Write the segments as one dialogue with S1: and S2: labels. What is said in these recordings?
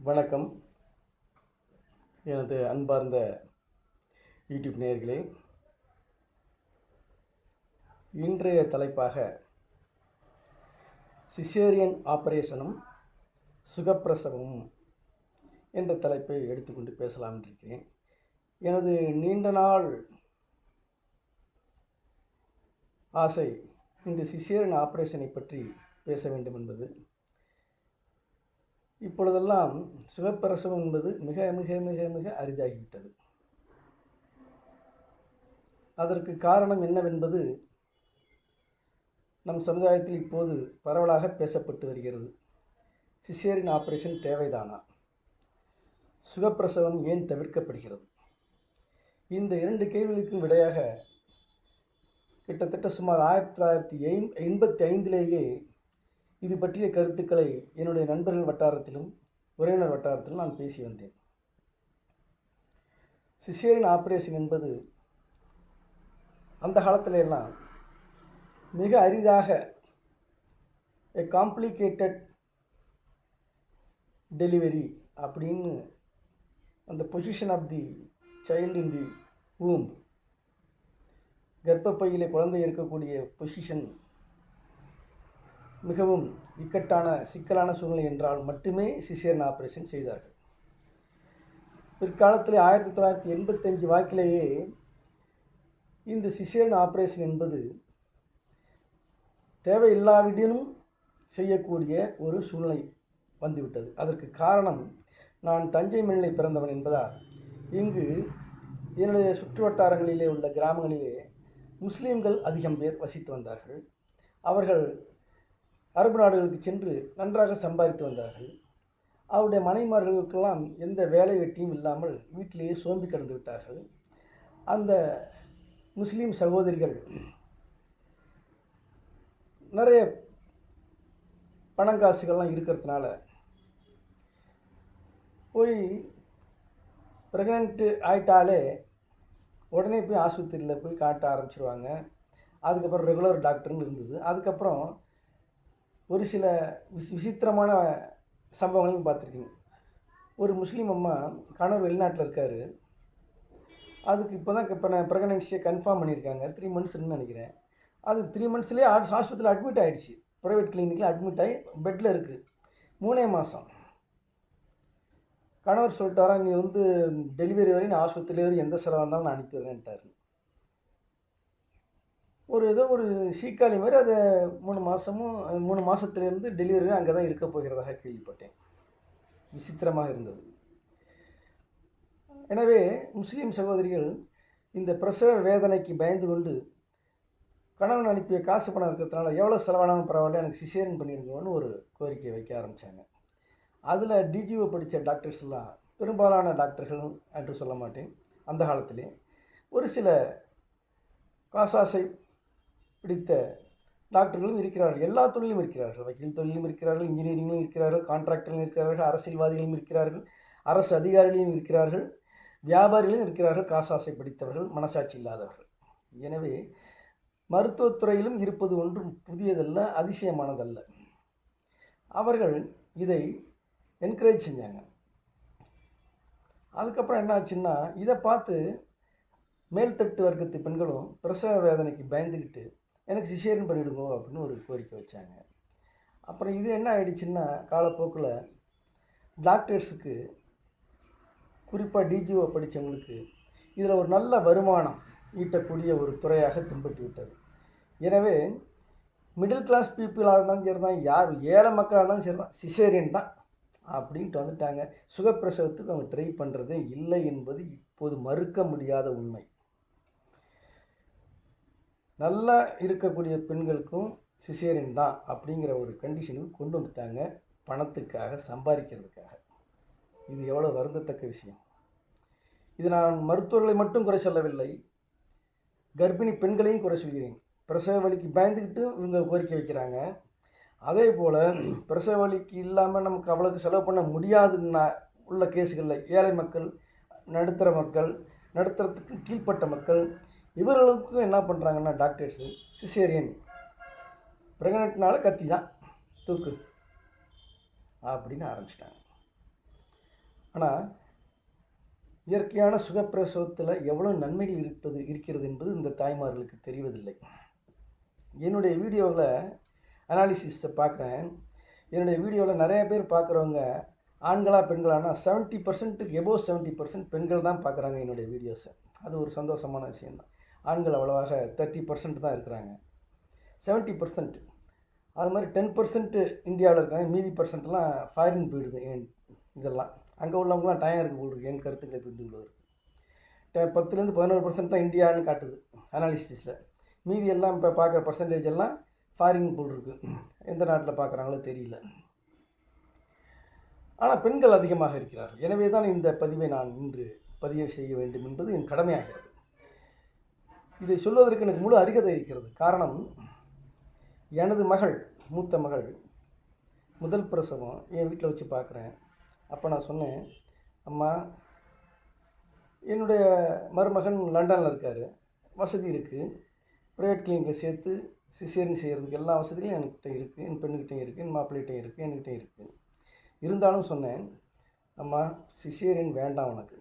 S1: வணக்கம். எனது அன்பார்ந்த யூடியூப் நேயர்களே, இன்றைய தலைப்பாக சிசேரியன் ஆபரேஷனும் சுகப்பிரசவமும் என்ற தலைப்பை எடுத்துக்கொண்டு பேசலாம் இருக்கிறேன். எனது நீண்ட நாள் ஆசை இந்த சிசேரியன் ஆபரேஷனை பற்றி பேச வேண்டும் என்பது. இப்பொழுதெல்லாம் சுகப்பிரசவம் என்பது மிக மிக மிக மிக அரிதாகிவிட்டது. அதற்கு காரணம் என்னவென்பது நம் சமுதாயத்தில் இப்போது பரவலாக பேசப்பட்டு வருகிறது. சிசேரியன் ஆபரேஷன் தேவைதானா? சுகப்பிரசவம் ஏன் தவிர்க்கப்படுகிறது? இந்த இரண்டு கேள்விகளுக்கும் விடையாக கிட்டத்தட்ட சுமார் 1985 இது பற்றிய கருத்துக்களை என்னுடைய நண்பர்கள் வட்டாரத்திலும் உறவினர் வட்டாரத்திலும் நான் பேசி வந்தேன். சிசேரியன் ஆபரேஷன் என்பது அந்த காலத்துல எல்லாம் மிக அரிதாக a complicated டெலிவரி அப்படின்னு அந்த position of the child in the womb, கர்ப்பப்பையிலே குழந்தை இருக்கக்கூடிய பொசிஷன் மிகவும் இக்கட்டான சிக்கலான சூழ்நிலை என்றால் மட்டுமே சிசேரியன் ஆபரேஷன் செய்தார்கள். பிற்காலத்தில் 1985 வாக்கிலேயே இந்த சிசேரியன் ஆபரேஷன் என்பது தேவையில்லாவிடனும் செய்யக்கூடிய ஒரு சூழ்நிலை வந்துவிட்டது. அதற்கு காரணம், நான் தஞ்சை மண்ணிலே பிறந்தவன் என்பதால் இங்கு என்னுடைய சுற்று வட்டாரங்களிலே உள்ள கிராமங்களிலே முஸ்லீம்கள் அதிகம் பேர் வசித்து வந்தார்கள். அவர்கள் அரபு நாடுகளுக்கு சென்று நன்றாக சம்பாதித்து வந்தார்கள். அவருடைய மனைவிமார்களுக்கெல்லாம் எந்த வேலை வெட்டியும் இல்லாமல் வீட்டிலேயே சோம்பி கிடந்து விட்டார்கள். அந்த முஸ்லீம் சகோதரிகள் நிறைய பணங்காசுகள்லாம் இருக்கிறதுனால போய் ப்ரெக்னென்ட்டு ஆயிட்டாலே உடனே போய் ஆஸ்பத்திரியில் போய் காட்ட ஆரம்பிச்சிருவாங்க. அதுக்கப்புறம் ரெகுலர் டாக்டர்னு இருந்தது. அதுக்கப்புறம் ஒரு சில விசித்திரமான சம்பவங்களையும் பார்த்துருக்கீங்க. ஒரு முஸ்லீம் அம்மா, கணவர் வெளிநாட்டில் இருக்கார். அதுக்கு இப்போ நான் ப்ரெக்னன்சியை கன்ஃபார்ம் பண்ணியிருக்காங்க. 3 monthsன்னு நினைக்கிறேன். அது 3 monthsலேயே ஹாஸ்பிட்டலில் அட்மிட் ஆகிடுச்சு. ப்ரைவேட் கிளினிக்கில் அட்மிட் ஆகி பெட்டில் இருக்குது. 3 மாதம். கணவர் சொல்லிட்டாரா, நீ டெலிவரி வரையும் நான் ஆஸ்பத்திரி வரையும் எந்த செலவாக இருந்தாலும் நான் அனுப்பி வரேன்ட்டார். ஏதோ ஒரு சீக்காளி மாதிரி அதை 3 மாதத்துலேருந்து டெலிவரி அங்கே தான் இருக்க போகிறதாக கேள்விப்பட்டேன். விசித்திரமாக இருந்தது. எனவே முஸ்லீம் சகோதரிகள் இந்த பிரசவ வேதனைக்கு பயந்து கொண்டு கணவன் அனுப்பிய காசு பணம் இருக்கிறதுனால எவ்வளோ செலவானாலும் பரவாயில்ல, எனக்கு சிசேரியன் பண்ணிடுங்கன்னு ஒரு கோரிக்கை வைக்க ஆரம்பித்தாங்க. அதில் டிஜிஓ படித்த டாக்டர்ஸ் எல்லாம், பெரும்பாலான டாக்டர்கள் என்று சொல்ல மாட்டேன், அந்த காலத்திலே ஒரு சில காசாசை பிடித்த டாக்டர்களும் இருக்கிறார்கள். எல்லா தொழிலும் இருக்கிறார்கள். வக்கீல் தொழிலும் இருக்கிறார்கள், இன்ஜினியரிங்கும் இருக்கிறார்கள், கான்ட்ராக்டர்களும் இருக்கிறார்கள், அரசியல்வாதிகளும் இருக்கிறார்கள், அரசு அதிகாரிகளும் இருக்கிறார்கள், வியாபாரிகளும் இருக்கிறார்கள். காசாசை பிடித்தவர்கள், மனசாட்சி இல்லாதவர்கள். எனவே மருத்துவத்துறையிலும் இருப்பது ஒன்றும் புதியதல்ல, அதிசயமானதல்ல. அவர்கள் இதை என்கரேஜ் செஞ்சாங்க. அதுக்கப்புறம் என்ன ஆச்சுன்னா, இதை பார்த்து மேல்தட்டு வர்க்கத்து பெண்களும் பிரசவ வேதனைக்கு பயந்துக்கிட்டு எனக்கு சிசேரியன் பண்ணிவிடுங்க அப்படின்னு ஒரு கோரிக்கை வச்சாங்க. அப்புறம் இது என்ன ஆகிடுச்சுன்னா, காலப்போக்கில் டாக்டர்ஸுக்கு, குறிப்பாக டிஜிஓ படித்தவங்களுக்கு இதில் ஒரு நல்ல வருமானம் ஈட்டக்கூடிய ஒரு துறையாக பின்பற்றி விட்டது. எனவே மிடில் கிளாஸ் பீப்புளாக இருந்தாலும் சரி தான், யார் ஏழை மக்களாக இருந்தாலும் சரி தான், சிசேரியன் தான் அப்படின்ட்டு வந்துட்டாங்க. சுகப்பிரசவத்துக்கு அவங்க ட்ரை பண்ணுறதே இல்லை என்பது இப்போது மறுக்க முடியாத உண்மை. நல்லா இருக்கக்கூடிய பெண்களுக்கும் சிசேரியன் தான் அப்படிங்கிற ஒரு கண்டிஷனுக்கு கொண்டு வந்துட்டாங்க, பணத்துக்காக, சம்பாதிக்கிறதுக்காக. இது எவ்வளோ வருந்தத்தக்க விஷயம். இது நான் மருத்துவர்களை மட்டும் குறை சொல்லவில்லை, கர்ப்பிணி பெண்களையும் குறை சொல்கிறேன். பிரசவ வலிக்கு பயந்துக்கிட்டு இவங்க கோரிக்கை வைக்கிறாங்க. அதே போல் பிரசவ வலிக்கு இல்லாமல் நமக்கு அவ்வளோக்கு செலவு பண்ண முடியாதுன்னா உள்ள கேஸுகளில் ஏழை மக்கள், நடுத்தர மக்கள், நடுத்தரத்துக்கு கீழ்ப்பட்ட மக்கள், இவர்களுக்கும் என்ன பண்ணுறாங்கன்னா டாக்டர்ஸு சிசேரியன் ப்ரெக்னென்ட்னால கத்தி தான் தூக்கு அப்படின்னு ஆரம்பிச்சிட்டாங்க. ஆனால் இயற்கையான சுகப்பிரசவத்தில் எவ்வளோ நன்மைகள் இருக்கிறது என்பது இந்த தாய்மார்களுக்கு தெரிவதில்லை. என்னுடைய வீடியோவில் அனாலிசிஸை பார்க்குறேன். என்னுடைய வீடியோவில் நிறைய பேர் பார்க்குறவங்க ஆண்களா பெண்களானா 70%க்கு எபோவ் 70% பெண்கள் தான் பார்க்குறாங்க என்னுடைய வீடியோஸை. அது ஒரு சந்தோஷமான விஷயந்தான். ஆண்கள் அவ்வளவாக 30% தான் இருக்கிறாங்க. 70% அது மாதிரி 10% இந்தியாவில் இருக்காங்க. மீதி பர்சன்ட்லாம் ஃபாரின் போயிடுது. இதெல்லாம் அங்கே உள்ளவங்க தான் டைம் இருக்குது போல் என் கருத்துக்களை புரிந்து கொள்வதற்கு. 10லேருந்து 11% தான் இந்தியான்னு காட்டுது அனாலிசிஸில். மீதி எல்லாம் இப்போ பார்க்குற பர்சன்டேஜ் எல்லாம் ஃபாரின் போல் இருக்குது. எந்த நாட்டில் பார்க்குறாங்களோ தெரியல. ஆனால் பெண்கள் அதிகமாக இருக்கிறார்கள். எனவே தான் இந்த பதிவை நான் இன்று பதிவு செய்ய வேண்டும் என்பது என் கடமையாகிறது. இதை சொல்வதற்கு எனக்கு முழு அருகதை இருக்கிறது. காரணம், எனது மகள், மூத்த மகள் முதல் பிரசவம் என் வீட்டில் வச்சு பார்க்குறேன். அப்போ நான் சொன்னேன், அம்மா என்னுடைய மருமகன் லண்டனில் இருக்கார், வசதி இருக்குது, ப்ரைவேட் கிளினிக்கில் சேர்த்து சிசேரியன் செய்கிறதுக்கு எல்லா வசதிகளும் என்கிட்ட இருக்குது, என் பெண்ணுக்கிட்டையும் இருக்குது, என் மாப்பிள்ளைகிட்டையும் இருக்குது, என்கிட்டையும் இருக்குது. இருந்தாலும் சொன்னேன், அம்மா சிசேரியன் வேண்டாம், உனக்கு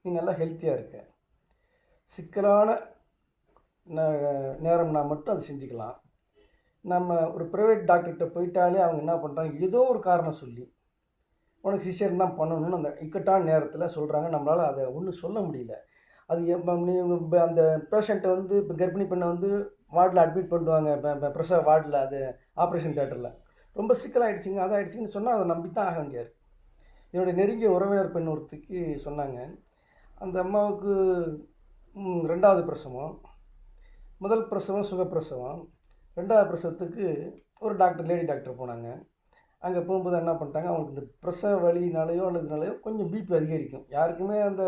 S1: நீ நல்லா ஹெல்த்தியாக இருக்க, சிக்கலான நேரம்னா மட்டும் அது செஞ்சுக்கலாம். நம்ம ஒரு ப்ரைவேட் டாக்டர்கிட்ட போயிட்டாலே அவங்க என்ன பண்ணுறாங்க, ஏதோ ஒரு காரணம் சொல்லி உனக்கு சிசேரியன் தான் பண்ணணும்னு அந்த இக்கட்டான நேரத்தில் சொல்கிறாங்க. நம்மளால் அதை ஒன்றும் சொல்ல முடியல. அது அந்த பேஷண்ட்டை வந்து இப்போ கர்ப்பிணி பெண்ணை வந்து வார்டில் அட்மிட் பண்ணுவாங்க, பிரசவ வார்டில், அது ஆப்ரேஷன் தேட்டரில் ரொம்ப சிக்கலாகிடுச்சிங்க, அதாகிடுச்சிங்கன்னு சொன்னால் அதை நம்பி தான் ஆக வேண்டியார். என்னுடைய நெருங்கிய உறவினர் பெண் ஒருத்திக்கு சொன்னாங்க, அந்த அம்மாவுக்கு 2வது பிரசவம், முதல் பிரசவம் சுகப்பிரசவம், 2வது பிரசவத்துக்கு ஒரு டாக்டர், லேடி டாக்டர் போனாங்க. அங்கே போகும்போது என்ன பண்ணிட்டாங்க, அவங்களுக்கு இந்த பிரசவ வலினாலேயோ அல்லதுனாலையோ கொஞ்சம் பிபி அதிகரிக்கும். யாருக்குமே அந்த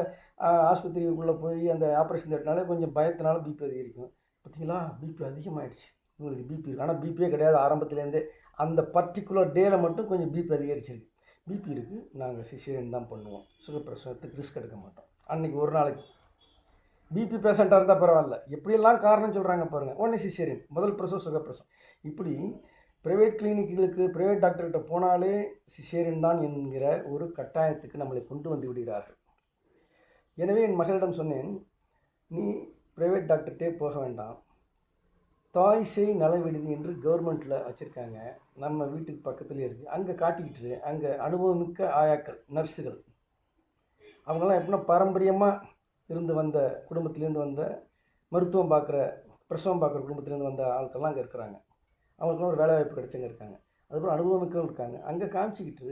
S1: ஆஸ்பத்திரிக்குள்ளே போய் அந்த ஆப்ரேஷன் தேட்டினாலே கொஞ்சம் பயத்தினால பிபி அதிகரிக்கும். பார்த்தீங்களா, பிபி அதிகமாகிடுச்சு, இவங்களுக்கு பிபி இருக்குது. ஆனால் பிபியே கிடையாது ஆரம்பத்துலேருந்தே, அந்த பர்டிகுலர் டேயில் மட்டும் கொஞ்சம் பிபி அதிகரிச்சிருக்கு. பிபி இருக்குது, நாங்கள் சிசேரியன் தான் பண்ணுவோம், சுகப்பிரசவத்துக்கு ரிஸ்க் எடுக்க மாட்டோம். அன்றைக்கி ஒரு நாளைக்கு பிபி பேஷண்ட்டாக இருந்தால் பரவாயில்ல, எப்படியெல்லாம் காரணம் சொல்கிறாங்க பாருங்கள். உடனே சிசேரியன், முதல் பிரசவம் சுகப்பிரசவம். இப்படி ப்ரைவேட் கிளினிக்குகளுக்கு, ப்ரைவேட் டாக்டர்கிட்ட போனாலே சிசேரியன் தான் என்கிற ஒரு கட்டாயத்துக்கு நம்மளை கொண்டு வந்து விடுகிறார்கள். எனவே என் மகளிடம் சொன்னேன், நீ ப்ரைவேட் டாக்டர்கிட்டே போக வேண்டாம், தாய் சேய் நல விடுதி என்று கவர்மெண்ட்டில் வச்சுருக்காங்க, நம்ம வீட்டுக்கு பக்கத்துலேயே இருக்குது, அங்கே காட்டிக்கிட்டு, அங்கே அனுபவமிக்க ஆயாக்கள், நர்ஸுகள், அவங்களாம் எப்படின்னா பாரம்பரியமாக இருந்து வந்த குடும்பத்திலேருந்து வந்த மருத்துவம் பார்க்குற, பிரசவம் பார்க்குற குடும்பத்திலேருந்து வந்த ஆட்கள்லாம் அங்கே இருக்கிறாங்க. அவங்களுக்குலாம் ஒரு வேலை வாய்ப்பு கிடைச்சவங்க இருக்காங்க. அதுக்கப்புறம் அனுபவமிக்கவும் இருக்காங்க. அங்கே காமிச்சிக்கிட்டு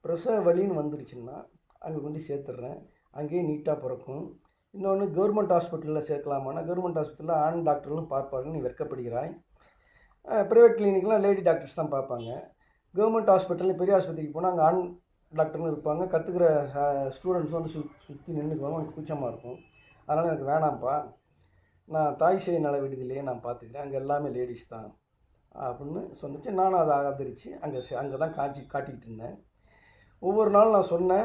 S1: பிரசவ வலின்னு வந்துடுச்சுன்னா அங்கே கொண்டு சேர்த்துட்றேன், அங்கேயே நீட்டாக பிறக்கும். இன்னொன்று, கவர்மெண்ட் ஹாஸ்பிட்டலில் சேர்க்கலாமான்னா, கவர்மெண்ட் ஹாஸ்பிட்டலில் ஆண் டாக்டர்களும் பார்ப்பார்கள், நீ வெட்கப்படுகிறாய். ப்ரைவேட் கிளினிக்லாம் லேடி டாக்டர்ஸ் தான் பார்ப்பாங்க. கவர்மெண்ட் ஹாஸ்பிட்டலில் பெரிய ஆஸ்பத்திரிக்கு போனால் அங்கே ஆண் டாக்டர்னு இருப்பாங்க. கற்றுக்கிற ஸ்டூடெண்ட்ஸ் வந்து சுற்றி நின்றுக்குவாங்க, எனக்கு கூச்சமாக இருக்கும். அதனால் எனக்கு வேணாம்ப்பா, நான் தாய் சேய் நல விடுதியிலேயே நான் பார்த்துக்கிறேன், அங்கே எல்லாமே லேடிஸ் தான் அப்படின்னு சொன்னிச்சு. நானும் அதை ஆதரித்து அங்கே தான் காட்டிக்கிட்டு இருந்தேன். ஒவ்வொரு நாளும் நான் சொன்ன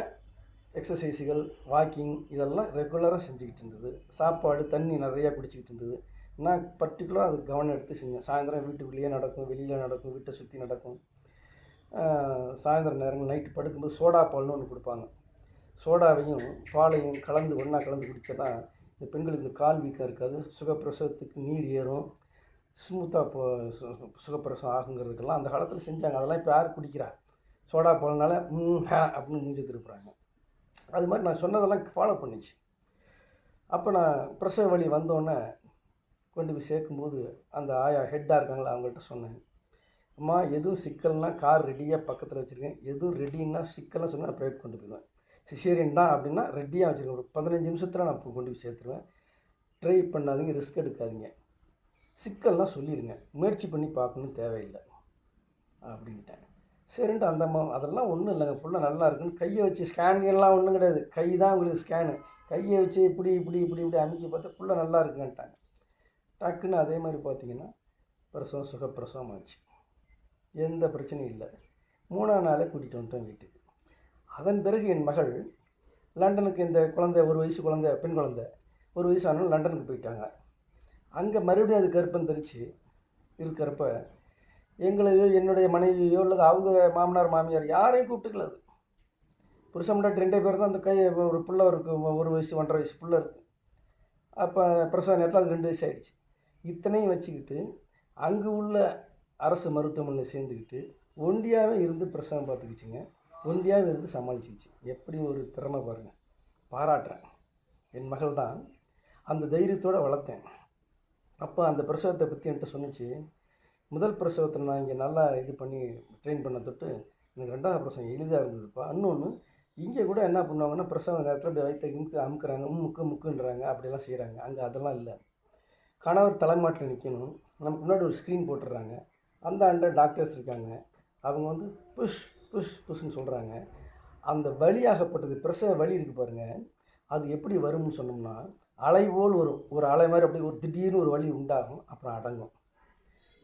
S1: எக்ஸசைஸுகள், வாக்கிங் இதெல்லாம் ரெகுலராக செஞ்சுக்கிட்டு இருந்தது. சாப்பாடு, தண்ணி நிறையா குடிச்சிக்கிட்டு இருந்தது. நான் பர்டிகுலராக அதுக்கு கவனம் எடுத்து செஞ்சேன். சாயந்தரம் வீட்டுக்குள்ளேயே நடக்கும், வெளியில் நடக்கும், வீட்டை சுற்றி நடக்கும். சாயந்தரம் நேரங்கள் நைட்டு படுக்கும்போது சோடா பால்னு ஒன்று கொடுப்பாங்க. சோடாவையும் பாலையும் கலந்து ஒன்றா கலந்து குடிக்க தான் இந்த பெண்களுக்கு இந்த கால் வீக்கம் இருக்காது, சுகப்பிரசவத்துக்கு நீர் ஏறும், ஸ்மூத்தாக சுகப்பிரசவம் ஆகுங்கிறதுக்கெல்லாம் அந்த காலத்தில் செஞ்சாங்க. அதெல்லாம் இப்போ யார் குடிக்கிறா? சோடா பால்னால அப்படின்னு மூஞ்சி திருப்புறாங்க. அது மாதிரி நான் சொன்னதெல்லாம் ஃபாலோ பண்ணிச்சு. அப்போ நான் பிரசவ வலி வந்தோடனே கொண்டு போய் சேர்க்கும்போது அந்த ஆயா ஹெட்டாக இருக்காங்களா, அவங்கள்ட்ட சொன்னேன், அம்மா எதுவும் சிக்கல்னா கார் ரெடியாக பக்கத்தில் வச்சுருக்கேன், எதுவும் ரெடின்னா சிக்கல்னு சொன்னால் நான் ப்ரைவேட் கொண்டு போயிடுவேன். சிசேரியன் தான் அப்படின்னா ரெடியாக வச்சுருக்கேன், ஒரு 15 நிமிஷத்தில் நான் கொண்டு போய் சேர்த்துருவேன். ட்ரை பண்ணாதீங்க, ரிஸ்க் எடுக்காதீங்க, சிக்கல்லாம் சொல்லிடுங்க, முயற்சி பண்ணி பார்க்கணுன்னு தேவையில்லை அப்படின்ட்டேன். சரின்ட்டு அந்த அம்மா, அதெல்லாம் ஒன்றும் இல்லைங்க, ஃபுல்லாக நல்லா இருக்குன்னு கையை வச்சு ஸ்கேன்லாம் ஒன்றும் கிடையாது, கை தான் உங்களுக்கு ஸ்கேனு, கையை வச்சு இப்படி இப்படி இப்படி இப்படி அமைக்க பார்த்தா ஃபுல்லாக நல்லா இருக்குன்ட்டாங்க. டக்குன்னு அதே மாதிரி பார்த்தீங்கன்னா பிரசவம் சுகப்பிரசவம் ஆச்சு, எந்த பிரச்சனையும் இல்லை. 3ஆம் நாளே கூட்டிகிட்டு வந்துட்டோம் வீட்டுக்கு. அதன் பிறகு என் மகள் லண்டனுக்கு, இந்த குழந்தை 1 வயசு குழந்தை, பெண் குழந்தை 1 வயசு ஆனாலும் லண்டனுக்கு போயிட்டாங்க. அங்கே மறுபடியும் அது கர்ப்பம் தரித்து இருக்கிறப்ப எங்களையோ என்னுடைய மனைவியோ அல்லது அவங்க மாமனார் மாமியார் யாரையும் கூப்பிட்டுக்கல. அது புருஷன் முன்னாடி 2 பேர் தான் அந்த கை ஒரு பிள்ளை இருக்குது, 1 வயசு 1.5 வயசு பிள்ளை இருக்குது. அப்போ பிரசவ நேரத்தில் அது 2 வயசு ஆகிடுச்சு. இத்தனையும் வச்சுக்கிட்டு அங்கே உள்ள அரசு மருத்துவமனையில் சேர்ந்துக்கிட்டு ஒண்டியாகவே இருந்து பிரசவம் பார்த்துக்கிச்சிங்க. ஒண்டியாகவே இருந்து சமாளிச்சிக்கிச்சு. எப்படி ஒரு திறமை பாருங்கள், பாராட்டுறேன். என் மகள் தான் அந்த தைரியத்தோடு வளர்த்தேன். அப்போ அந்த பிரசவத்தை பற்றி என்கிட்ட சொன்னிச்சு. முதல் பிரசவத்தில் நான் இங்கே நல்லா இது பண்ணி ட்ரெயின் பண்ண தொட்டு எனக்கு 2வது பிரசவம் எளிதாக இருந்ததுப்பா. இன்னொன்று இங்கே கூட என்ன பண்ணுவாங்கன்னா பிரசவ நேரத்தில் அப்படி வயிற்று அமுக்குறாங்க, முக்குன்றாங்க, அப்படியெல்லாம் செய்கிறாங்க. அங்கே அதெல்லாம் இல்லை. கணவர் தலைமாட்டில் நிற்கணும், நமக்கு முன்னாடி ஒரு ஸ்க்ரீன் போட்டுடுறாங்க. அந்த அண்டை டாக்டர்ஸ் இருக்காங்க, அவங்க வந்து புஷ் புஷ் புஷ்ன்னு சொல்கிறாங்க. அந்த வலியாகப்பட்டது பிரசவ வலி இருக்குது பாருங்கள், அது எப்படி வரும்னு சொன்னோம்னா அலை போல் வரும். ஒரு அலை மாதிரி அப்படி ஒரு திடீர்னு ஒரு வலி உண்டாகும், அப்புறம் அடங்கும்.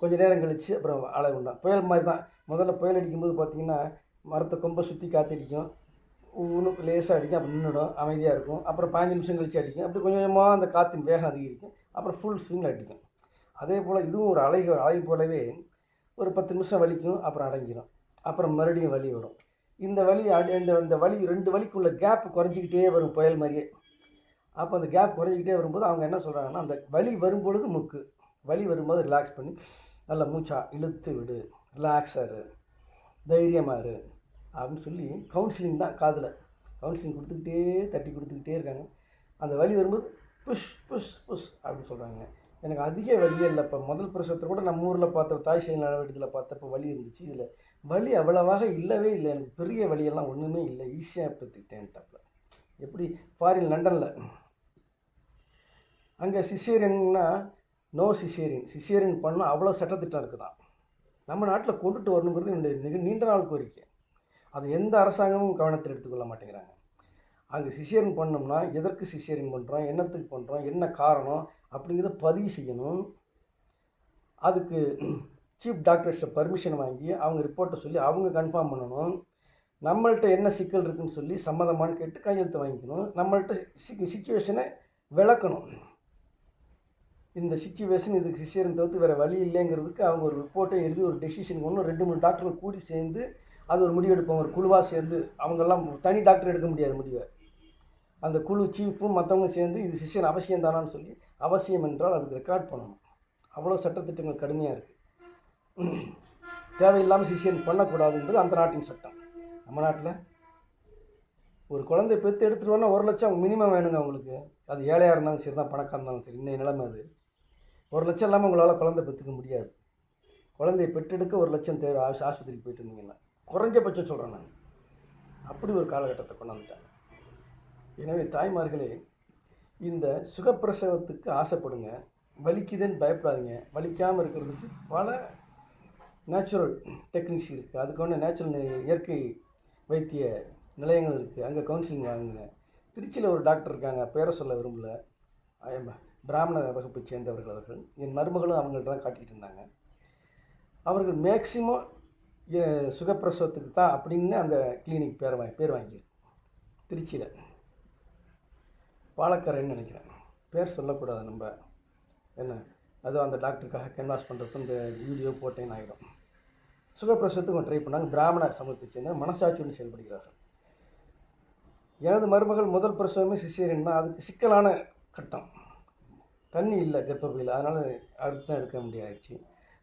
S1: கொஞ்சம் நேரம் கழித்து அப்புறம் அலை உண்டாகும். புயல் மாதிரி தான். முதல்ல புயல் அடிக்கும்போது பார்த்திங்கன்னா மரத்தை கொம்பை சுற்றி காற்றடிக்கும், உனக்கு லேசாக அடிக்கும், அப்புறம் நின்றுடும், அமைதியாக இருக்கும். அப்புறம் 15 நிமிஷம் கழித்து அடிக்கும். அப்படி கொஞ்சம் கொஞ்சமாக அந்த காற்றின் வேகம் அதிகரிக்கும், அப்புறம் ஃபுல் ஸ்விங்கில் அடிக்கும். அதே போல் இதுவும் ஒரு அலை போலவே ஒரு 10 நிமிஷம் வலிக்கும், அப்புறம் அடங்கிடும், அப்புறம் மறுபடியும் வலி வரும். இந்த வலி இந்த வலி 2 வலிக்குள்ள கேப் குறைஞ்சிக்கிட்டே வரும் புயல் மாதிரியே. அப்போ அந்த கேப் குறைஞ்சிக்கிட்டே வரும்போது அவங்க என்ன சொல்கிறாங்கன்னா, அந்த வலி வரும்பொழுது முக்கு, வலி வரும்போது ரிலாக்ஸ் பண்ணி நல்லா மூச்சா இழுத்து விடு, ரிலாக்ஸாக இரு, தைரியமாக இரு அப்படின்னு சொல்லி கவுன்சிலிங் தான். காதில் கவுன்சிலிங் கொடுத்துக்கிட்டே தட்டி கொடுத்துக்கிட்டே இருக்காங்க. அந்த வலி வரும்போது புஷ் புஷ் புஷ் அப்படின்னு சொல்கிறாங்க. எனக்கு அதிக வலியே இல்லை. இப்போ முதல் பிரசவத்தை கூட நம்ம ஊரில் பார்த்த தாய் சேய் நடவடிக்கையில் பார்த்தப்போ வலி இருந்துச்சு. இதில் வலி அவ்வளவாக இல்லவே இல்லை. எனக்கு பெரிய வலியெல்லாம் ஒன்றுமே இல்லை, ஈஸியாக பெற்றுக்கிட்டேன்ட்டாப்பில். எப்படி ஃபாரின் லண்டனில் அங்கே சிசேரியன்னா நோ சிசேரியன் பண்ணால் அவ்வளோ சட்டத்திட்டம் இருக்குதான். நம்ம நாட்டில் கொண்டுட்டு வரணுங்கிறது என்னுடைய நீண்ட நாள் கோரிக்கை. அது எந்த அரசாங்கமும் கவனத்தில் எடுத்துக்கொள்ள மாட்டேங்கிறாங்க. அங்கே சிசேரியன் பண்ணோம்னா எதற்கு சிசேரியன் பண்ணுறோம், என்னத்துக்கு பண்ணுறோம், என்ன காரணம் அப்படிங்கிறத பதிவு செய்யணும். அதுக்கு சீஃப் டாக்டர்ஸ்ட்டை பர்மிஷன் வாங்கி அவங்க ரிப்போர்ட்டை சொல்லி அவங்க கன்ஃபார்ம் பண்ணணும். நம்மள்கிட்ட என்ன சிக்கல் இருக்குதுன்னு சொல்லி சம்மதமானு கேட்டு கையெழுத்து வாங்கிக்கணும். நம்மள்கிட்ட சிச்சுவேஷனை விளக்கணும். இந்த சிச்சுவேஷன் இதுக்கு சிசேரியன் தவிர்த்து வேறு வழி இல்லைங்கிறதுக்கு அவங்க ஒரு ரிப்போர்ட்டை எழுதி ஒரு டெசிஷன் ஒன்று 2-3 டாக்டர்கள் கூடி சேர்ந்து அது ஒரு முடிவு எடுப்பாங்க. ஒரு குழுவாக சேர்ந்து, அவங்கெல்லாம் தனி டாக்டர் எடுக்க முடியாது முடிவை. அந்த குழு சீஃபும் மற்றவங்க சேர்ந்து இது சிசேரியன் அவசியம் தானான்னு சொல்லி, அவசியம் என்றால் அதுக்கு ரெக்கார்ட் பண்ணணும். அவ்வளோ சட்டத்திட்டங்கள் கடுமையாக இருக்குது. தேவையில்லாமல் சிசேரியன் பண்ணக்கூடாது என்பது அந்த நாட்டின் சட்டம். நம்ம நாட்டில் ஒரு குழந்தை பெற்று எடுத்துகிட்டு வரணும், 1 லட்சம் மினிமம் வேணுங்க அவங்களுக்கு. அது ஏழையாக இருந்தாலும் சரி தான், பணக்காக இருந்தாலும் சரி. இன்னைய நிலைமை அது. 1 லட்சம் இல்லாமல் உங்களால் குழந்தை பெற்றுக்க முடியாது. குழந்தையை பெற்றெடுக்க 1 லட்சம் தேவை. ஆஸ்பத்திரிக்கு போயிட்டு இருந்தீங்கன்னா குறைஞ்சபட்சம் சொல்கிறேன் நான். அப்படி ஒரு காலகட்டத்தை கொண்டாந்துட்டாங்க. எனவே தாய்மார்களே, இந்த சுகப்பிரசவத்துக்கு ஆசைப்படுங்க. வலிக்குதுன்னு பயப்படாதீங்க. வலிக்காமல் இருக்கிறதுக்கு பல நேச்சுரல் டெக்னிக்ஸ் இருக்குது. அதுக்கு ஒன்று நேச்சுரல் இயற்கை வைத்திய நிலையங்கள் இருக்குது. அங்கே கவுன்சிலிங் வாங்குங்க. திருச்சியில் ஒரு டாக்டர் இருக்காங்க, பேரை சொல்ல விரும்பல, பிராமண வகுப்பை சேர்ந்தவர்கள் அவர்கள். என் மருமகளும் அவங்கள்ட்ட தான் காட்டிகிட்டு இருந்தாங்க. அவர்கள் மேக்சிமம் சுகப்பிரசவத்துக்கு தான் அப்படின்னு அந்த கிளினிக் பேர் வாங்கி திருச்சியில் பாலக்கரைன்னு நினைக்கிறேன். பேர் சொல்லக்கூடாது நம்ம, என்ன அதுவும் அந்த டாக்டருக்காக கேன்வாஸ் பண்ணுறதுக்கு இந்த வீடியோ போட்டேன்னு ஆகிடும். சுகப்பிரசவத்துக்கு ட்ரை பண்ணாங்க. பிராமண சமூகத்தை சேர்ந்த மனசாட்சியுடன் செயல்படுகிறார்கள். எனது மருமகள் முதல் பிரசவமே சிசேரியன் தான். அதுக்கு சிக்கலான கட்டம், தண்ணி இல்லை கர்ப்பப்பையில், அதனால் அடுத்து தான் எடுக்க முடியாயிடுச்சு.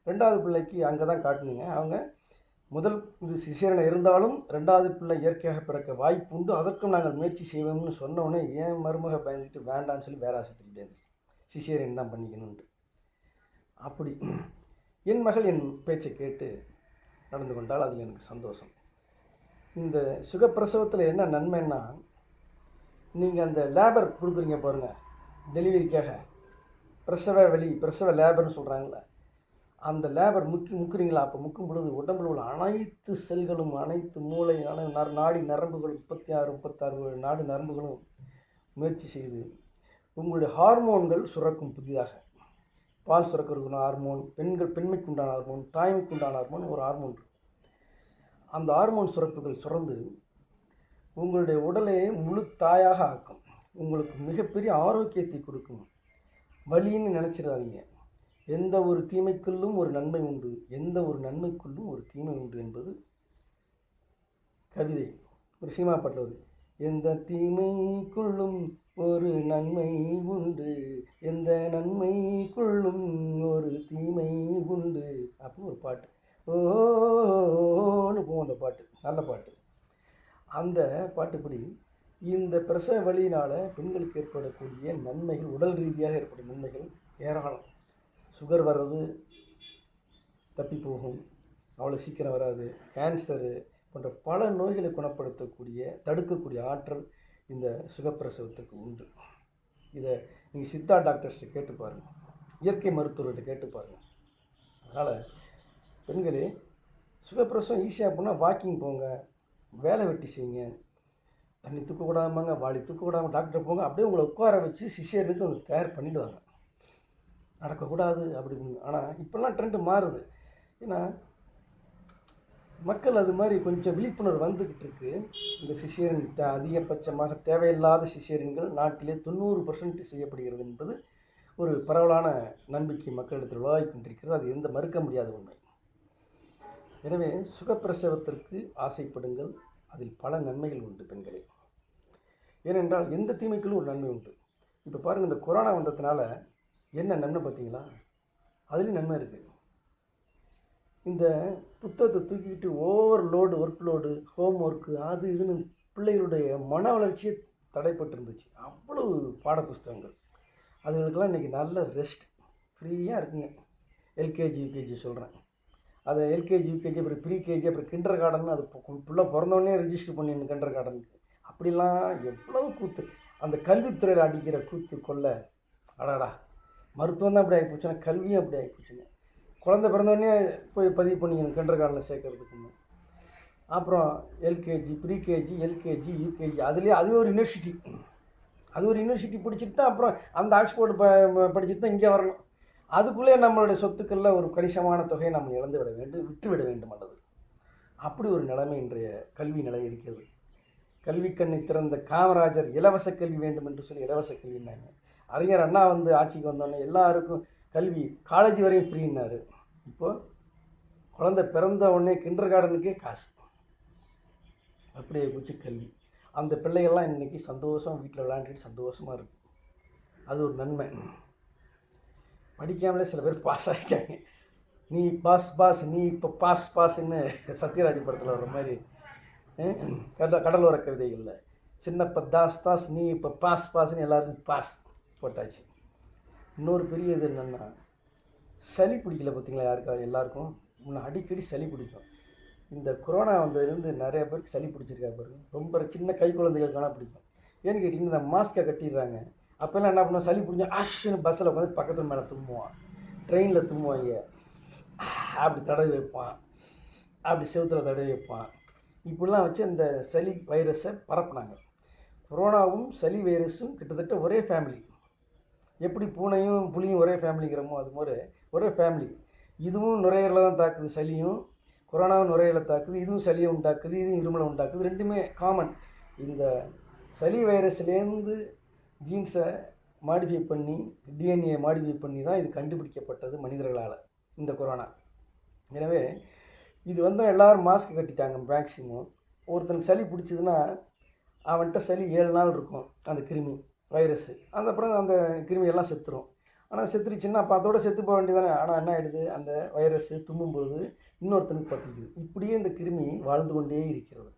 S1: 2வது பிள்ளைக்கு அங்கே தான் காட்டுனீங்க. அவங்க முதல் இது சிசேரியன் இருந்தாலும் 2வது பிள்ளை இயற்கையாக பிறக்க வாய்ப்பு உண்டு, அதற்கும் நாங்கள் முயற்சி செய்வோம்னு சொன்னோடனே ஏன் மருமக பயந்துட்டு வேண்டான்னு சொல்லி வேறு ஆஸ்பத்திரிக்கு போயிருந்துச்சு. சிசேரியன் தான் பண்ணிக்கணுன்ட்டு. அப்படி என் மகள் என் பேச்சை கேட்டு நடந்து கொண்டால் அதில் எனக்கு சந்தோஷம். இந்த சுகப்பிரசவத்தில் என்ன நன்மைன்னா, நீங்கள் அந்த லேபர் கொடுக்குறீங்க பாருங்கள் டெலிவரிக்காக, பிரசவ லேபர்னு சொல்கிறாங்களே, அந்த லேபர் முக்குறீங்களா, அப்போ முக்கும் பொழுது உடம்பில் உள்ள அனைத்து செல்களும், அனைத்து மூளை, நாடி நரம்புகளும், 36 நாடி நரம்புகளும் முயற்சி செய்து உங்களுடைய ஹார்மோன்கள் சுரக்கும். புதிதாக பால் சுரக்கிறதுக்குண்டான ஹார்மோன், பெண்மைக்குண்டான ஹார்மோன், தாய்மைக்குண்டான ஹார்மோன், ஒரு ஹார்மோன் இருக்குது. அந்த ஹார்மோன் சுரப்புகள் சுரந்து உங்களுடைய உடலை முழு தாயாக ஆக்கும். உங்களுக்கு மிகப்பெரிய ஆரோக்கியத்தை கொடுக்கும். வலின்னு நினச்சிடாதீங்க. எந்த ஒரு தீமைக்குள்ளும் ஒரு நன்மை உண்டு, எந்த ஒரு நன்மைக்குள்ளும் ஒரு தீமை உண்டு என்பது கவிதை. ஒரு சினிமா பாட்டில் வருது, எந்த தீமைக்குள்ளும் ஒரு நன்மை உண்டு, எந்த நன்மைக்குள்ளும் ஒரு தீமை உண்டு அப்படின்னு ஒரு பாட்டு. ஓன்னு போகும் அந்த பாட்டு, நல்ல பாட்டு. அந்த பாட்டுப்படி இந்த பிரசவ வலியினால் பெண்களுக்கு ஏற்படக்கூடிய நன்மைகள், உடல் ரீதியாக ஏற்படும் நன்மைகள் ஏராளம். சுகர் வர்றது தப்பி போகும், அவ்வளோ சீக்கிரம் வராது. கேன்சரு போன்ற பல நோய்களை குணப்படுத்தக்கூடிய, தடுக்கக்கூடிய ஆற்றல் இந்த சுகப்பிரசவத்துக்கு உண்டு. இதை நீங்கள் சித்தா டாக்டர்ஸ்கிட்ட கேட்டு பாருங்கள், இயற்கை மருத்துவர்கிட்ட கேட்டு பாருங்கள். அதனால் பெண்களே, சுகப்பிரசவம் ஈஸியாக போனால் வாக்கிங் போங்க, வேலை வெட்டி செய்யுங்க. தண்ணி தூக்கக்கூடாமாங்க, வாளி தூக்கக்கூடாமல் டாக்டர் போங்க. அப்படியே உங்களை உட்கார வச்சு சிஷியருக்கு உங்களுக்கு தயார் பண்ணிவிடுவாங்க. நடக்கக்கூடாது அப்படி. ஆனால் இப்போல்லாம் ட்ரெண்டு மாறுது. ஏன்னா மக்கள் அது மாதிரி கொஞ்சம் விழிப்புணர்வு வந்துக்கிட்டு இருக்கு. இந்த சிசேரியன் அதிகபட்சமாக தேவையில்லாத சிசேரியன்கள் நாட்டிலே 90% செய்யப்படுகிறது என்பது ஒரு பரவலான நம்பிக்கை மக்களிடத்தில் உருவாகி கொண்டிருக்கிறது. அது எந்த மறுக்க முடியாத உண்மை. எனவே சுகப்பிரசவத்திற்கு ஆசைப்படுங்கள், அதில் பல நன்மைகள் உண்டு பெண்களே. ஏனென்றால் எந்த தீமைக்குள்ளும் ஒரு நன்மை உண்டு. இப்போ பாருங்கள், இந்த கொரோனா வந்ததுனால என்ன நன்மை பார்த்தீங்களா? அதுலேயும் நன்மை இருக்குது. இந்த புத்தகத்தை தூக்கிக்கிட்டு overload, work load, home work, அது இதுன்னு பிள்ளைகளுடைய மன வளர்ச்சியே தடைப்பட்டு இருந்துச்சு. அவ்வளவு பாட புஸ்தகங்கள். அதுகளுக்கெல்லாம் இன்றைக்கி நல்ல ரெஸ்ட், ஃப்ரீயாக இருக்குங்க. எல்கேஜி யூகேஜி சொல்கிறேன். அதை எல்கேஜி யூகேஜி, அப்புறம் ப்ரீகேஜி, அப்புறம் கிண்டர் கார்டன். அது பிள்ளை பிறந்தோடனே ரெஜிஸ்டர் பண்ணிடணும் கிண்டர் கார்டனுக்கு. அப்படிலாம் எவ்வளவு கூத்து, அந்த கல்வித்துறையில் அடிக்கிற கூத்து கொள்ள. அடாடா, மருத்துவம் தான் அப்படி ஆகிப்போச்சுன்னா கல்வியும் அப்படி ஆகிப்போச்சுங்க. குழந்தை பிறந்தோடனே போய் பதிவு பண்ணிக்கணும் கிண்டர் கார்டனில் சேர்க்கறதுக்குன்னு. அப்புறம் எல்கேஜி, ப்ரீகேஜி, எல்கேஜி, யூகேஜி, அதுலேயே அது ஒரு யூனிவர்சிட்டி. அது ஒரு யூனிவர்சிட்டி படிச்சுட்டு தான் அப்புறம் அந்த ஆக்ஸ்போர்டு படிச்சுட்டு தான் இங்கே வரணும். அதுக்குள்ளே நம்மளுடைய சொத்துக்களில் ஒரு கணிசமான தொகையை நம்ம இழந்து விட வேண்டும், விட்டு விட வேண்டும் அல்லது. அப்படி ஒரு நிலைமை இன்றைய கல்வி நிலை இருக்கிறது. கல்வி கண்ணை திறந்த காமராஜர் இலவச கல்வி வேண்டும் என்று சொல்லி இலவச கல்வின்னாங்க. அறிஞர் அண்ணா வந்து ஆட்சிக்கு வந்தோடனே எல்லாருக்கும் கல்வி, காலேஜ் வரையும் ஃப்ரீன்னாரு. இப்போது குழந்தை பிறந்த உடனே கிண்டர் கார்டனுக்கே காசு. அப்படியே போச்சு கல்வி. அந்த பிள்ளைகள்லாம் இன்றைக்கி சந்தோஷம் வீட்டில் விளையாண்டுட்டு சந்தோஷமாக இருக்குது. அது ஒரு நன்மை. படிக்காமலே சில பேர் பாஸ் ஆகிட்டாங்க. நீ பாஸ் நீ இப்போ பாஸ்ன்னு சத்யராஜ் படத்தில் வர மாதிரி கடலோர கவிதைகளில் சின்னப்ப தாஸ் நீ இப்போ பாஸ்ன்னு எல்லாருக்கும் பாஸ் போட்டாச்சு. இன்னொரு பெரிய இது என்னென்னா, சளி பிடிக்கல பார்த்தீங்களா? எல்லாருக்கும் முன்ன அடிக்கடி சளி பிடிக்கும். இந்த கொரோனா வந்ததுலேருந்து நிறைய பேருக்கு சளி பிடிச்சிருக்கா பாருங்க. ரொம்ப சின்ன கை குழந்தைகளுக்கான பிடிக்கும். ஏன்னு கேட்டிங்கன்னா, இந்த மாஸ்க்கை கட்டிடுறாங்க. அப்போல்லாம் என்ன பண்ணுவோம், சளி பிடிச்சா ஆஷுன்னு பஸ்ஸில் உட்காந்து பக்கத்தில் மேலே தும்முவான், ட்ரெயினில் தும்முவாங்க, அப்படி தடவி வைப்பான், அப்படி செவுத்தில் தடவி வைப்பான். இப்படிலாம் வச்சு அந்த சளி வைரஸை பரப்புனாங்க. கொரோனாவும் சளி வைரஸும் கிட்டத்தட்ட ஒரே ஃபேமிலி. எப்படி பூனையும் புலியும் ஒரே ஃபேமிலிங்கிறமோ அது மாதிரி ஒரே ஃபேமிலி. இதுவும் நுரையீரலில் தான் தாக்குது, சளியும். கொரோனாவும் நுரையீரலில் தாக்குது, இதுவும் சளியை உண்டாக்குது, இதுவும் இருமலை உண்டாக்குது. ரெண்டுமே காமன். இந்த சளி வைரஸ்லேருந்து ஜீன்ஸை மாடிஃபை பண்ணி, டிஎன்ஏ மாடிஃபை பண்ணி தான் இது கண்டுபிடிக்கப்பட்டது மனிதர்களால், இந்த கொரோனா. எனவே இது வந்து எல்லோரும் மாஸ்க் கட்டிட்டாங்க மேக்ஸிமம். ஒருத்தனுக்கு சளி பிடிச்சதுன்னா அவன்கிட்ட சளி 7 நாள் இருக்கும், அந்த கிருமி வைரஸ்ஸு. அது அப்புறம் அந்த கிருமியெல்லாம் செத்துரும். ஆனால் செத்துருச்சுன்னா அப்போ அதோட செத்து போக வேண்டியதானே. ஆனால் என்ன ஆகிடுது, அந்த வைரஸ்ஸு தும்மும்பொழுது இன்னொருத்தனுக்கு பற்றிக்குது. இப்படியே இந்த கிருமி வாழ்ந்து கொண்டே இருக்கிறது.